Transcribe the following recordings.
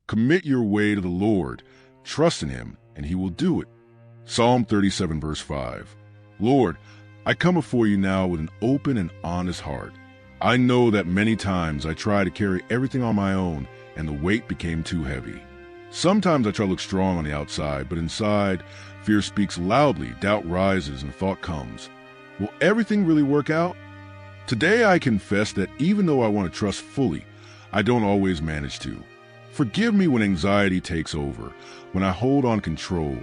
Commit your way to the Lord. Trust in him, and he will do it. Psalm 37, verse 5. Lord, I come before you now with an open and honest heart. I know that many times I tried to carry everything on my own, and the weight became too heavy. Sometimes I try to look strong on the outside, but inside, fear speaks loudly, doubt rises, and thought comes. Will everything really work out? Today I confess that even though I want to trust fully, I don't always manage to. Forgive me when anxiety takes over, when I hold on control,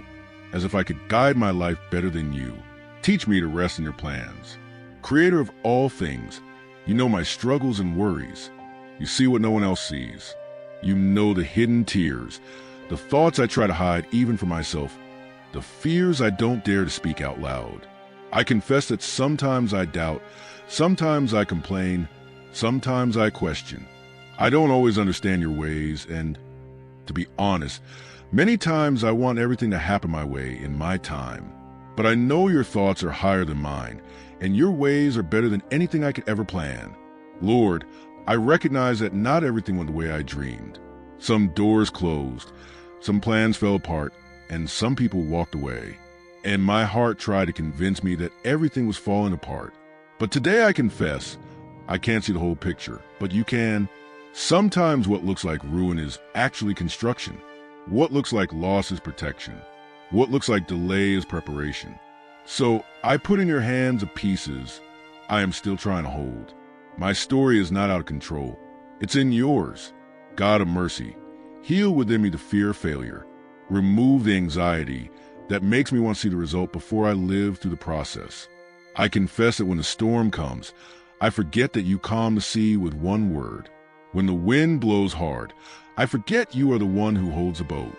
as if I could guide my life better than you. Teach me to rest in your plans. Creator of all things, you know my struggles and worries. You see what no one else sees. You know the hidden tears, the thoughts I try to hide even from myself, the fears I don't dare to speak out loud. I confess that sometimes I doubt, sometimes I complain, sometimes I question. I don't always understand your ways, and to be honest, many times I want everything to happen my way in my time. But I know your thoughts are higher than mine, and your ways are better than anything I could ever plan. Lord, I recognize that not everything went the way I dreamed. Some doors closed, some plans fell apart, and some people walked away. And my heart tried to convince me that everything was falling apart. But today I confess, I can't see the whole picture, but you can. Sometimes what looks like ruin is actually construction. What looks like loss is protection. What looks like delay is preparation. So I put in your hands the pieces I am still trying to hold. My story is not out of control. It's in yours. God of mercy, heal within me the fear of failure. Remove the anxiety that makes me want to see the result before I live through the process. I confess that when the storm comes, I forget that you calm the sea with one word. When the wind blows hard, I forget you are the one who holds the boat.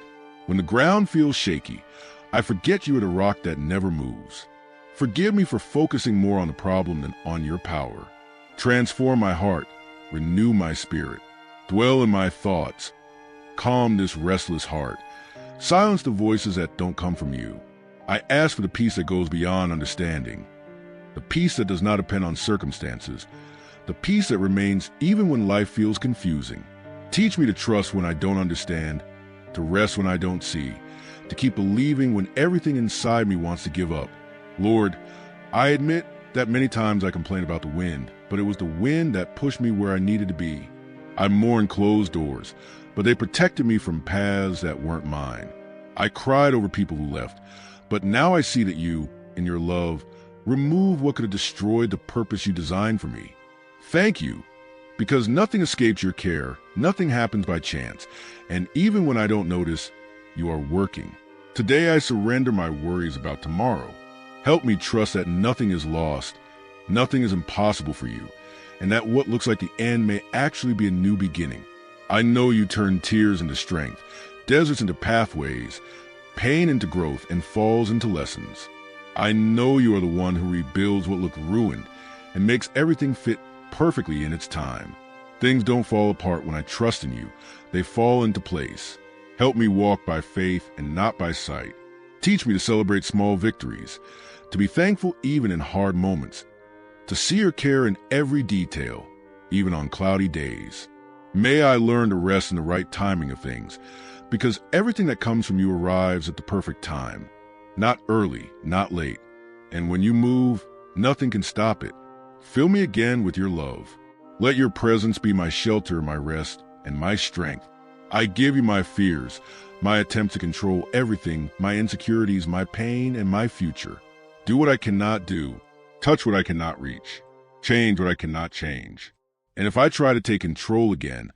When the ground feels shaky, I forget you are the rock that never moves. Forgive me for focusing more on the problem than on your power. Transform my heart, renew my spirit, dwell in my thoughts, calm this restless heart, silence the voices that don't come from you. I ask for the peace that goes beyond understanding, the peace that does not depend on circumstances, the peace that remains even when life feels confusing. Teach me to trust when I don't understand, to rest when I don't see, to keep believing when everything inside me wants to give up. Lord, I admit that many times I complain about the wind, but it was the wind that pushed me where I needed to be. I mourned closed doors, but they protected me from paths that weren't mine. I cried over people who left, but now I see that you, in your love, removed what could have destroyed the purpose you designed for me. Thank you, because nothing escapes your care, nothing happens by chance, and even when I don't notice, you are working. Today I surrender my worries about tomorrow. Help me trust that nothing is lost, nothing is impossible for you, and that what looks like the end may actually be a new beginning. I know you turn tears into strength, deserts into pathways, pain into growth, and falls into lessons. I know you are the one who rebuilds what looked ruined and makes everything fit perfectly in its time. Things don't fall apart when I trust in you. They fall into place. Help me walk by faith and not by sight. Teach me to celebrate small victories, to be thankful even in hard moments, to see your care in every detail, even on cloudy days. May I learn to rest in the right timing of things, because everything that comes from you arrives at the perfect time. Not early, not late. And when you move, nothing can stop it. Fill me again with your love. Let your presence be my shelter, my rest, and my strength. I give you my fears, my attempts to control everything, my insecurities, my pain, and my future. Do what I cannot do, touch what I cannot reach, change what I cannot change. And if I try to take control again,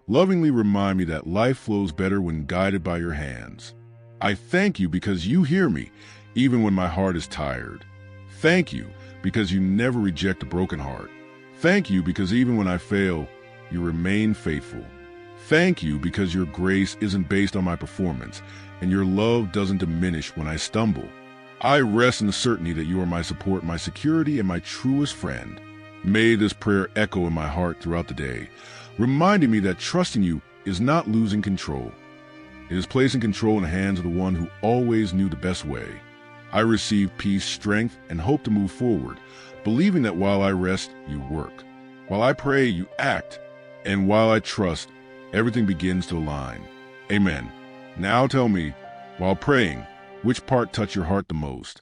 lovingly remind me that life flows better when guided by your hands. I thank you because you hear me, even when my heart is tired. Thank you because you never reject a broken heart. Thank you because even when I fail, you remain faithful. Thank you because your grace isn't based on my performance, and your love doesn't diminish when I stumble. I rest in the certainty that you are my support, my security, and my truest friend. May this prayer echo in my heart throughout the day, reminding me that trusting you is not losing control. It is placing control in the hands of the one who always knew the best way. I receive peace, strength, and hope to move forward, believing that while I rest, you work. While I pray, you act. And while I trust, everything begins to align. Amen. Now tell me, while praying, which part touched your heart the most?